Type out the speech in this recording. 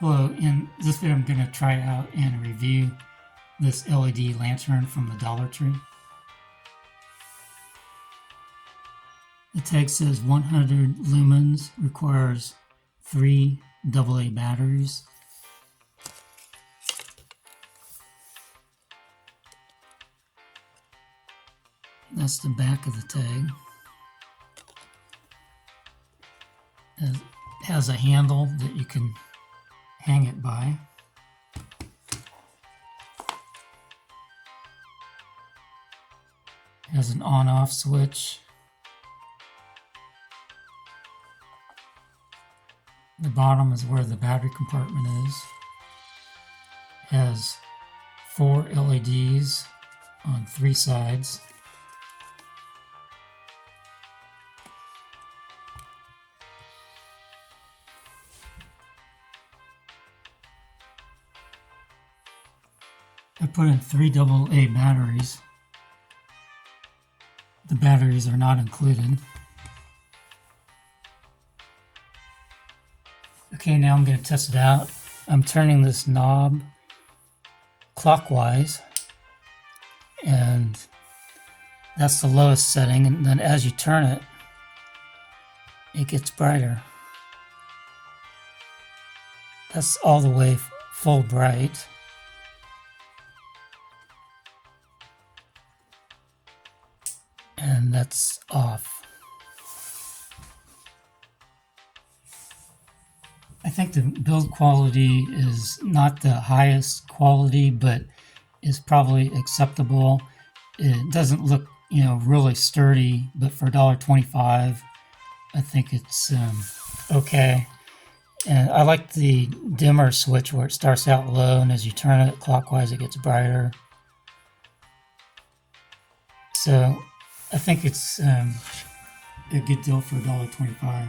Hello, in this video I'm going to try out and review this LED lantern from the Dollar Tree. The tag says 100 lumens, requires 3 AA batteries. That's the back of the tag. It has a handle that you can hang it by. It has an on-off switch. The bottom is where the battery compartment is. It has 4 LEDs on 3 sides. I put in 3 AA batteries. The batteries are not included. Okay, now I'm going to test it out. I'm turning this knob clockwise, and that's the lowest setting, and then as you turn it, it gets brighter. That's all the way full bright. And that's off. I think the build quality is not the highest quality, but is probably acceptable. It doesn't look, really sturdy, but for $1.25, I think it's okay. And I like the dimmer switch where it starts out low, and as you turn it clockwise, it gets brighter. So I think it's a good deal for $1.25.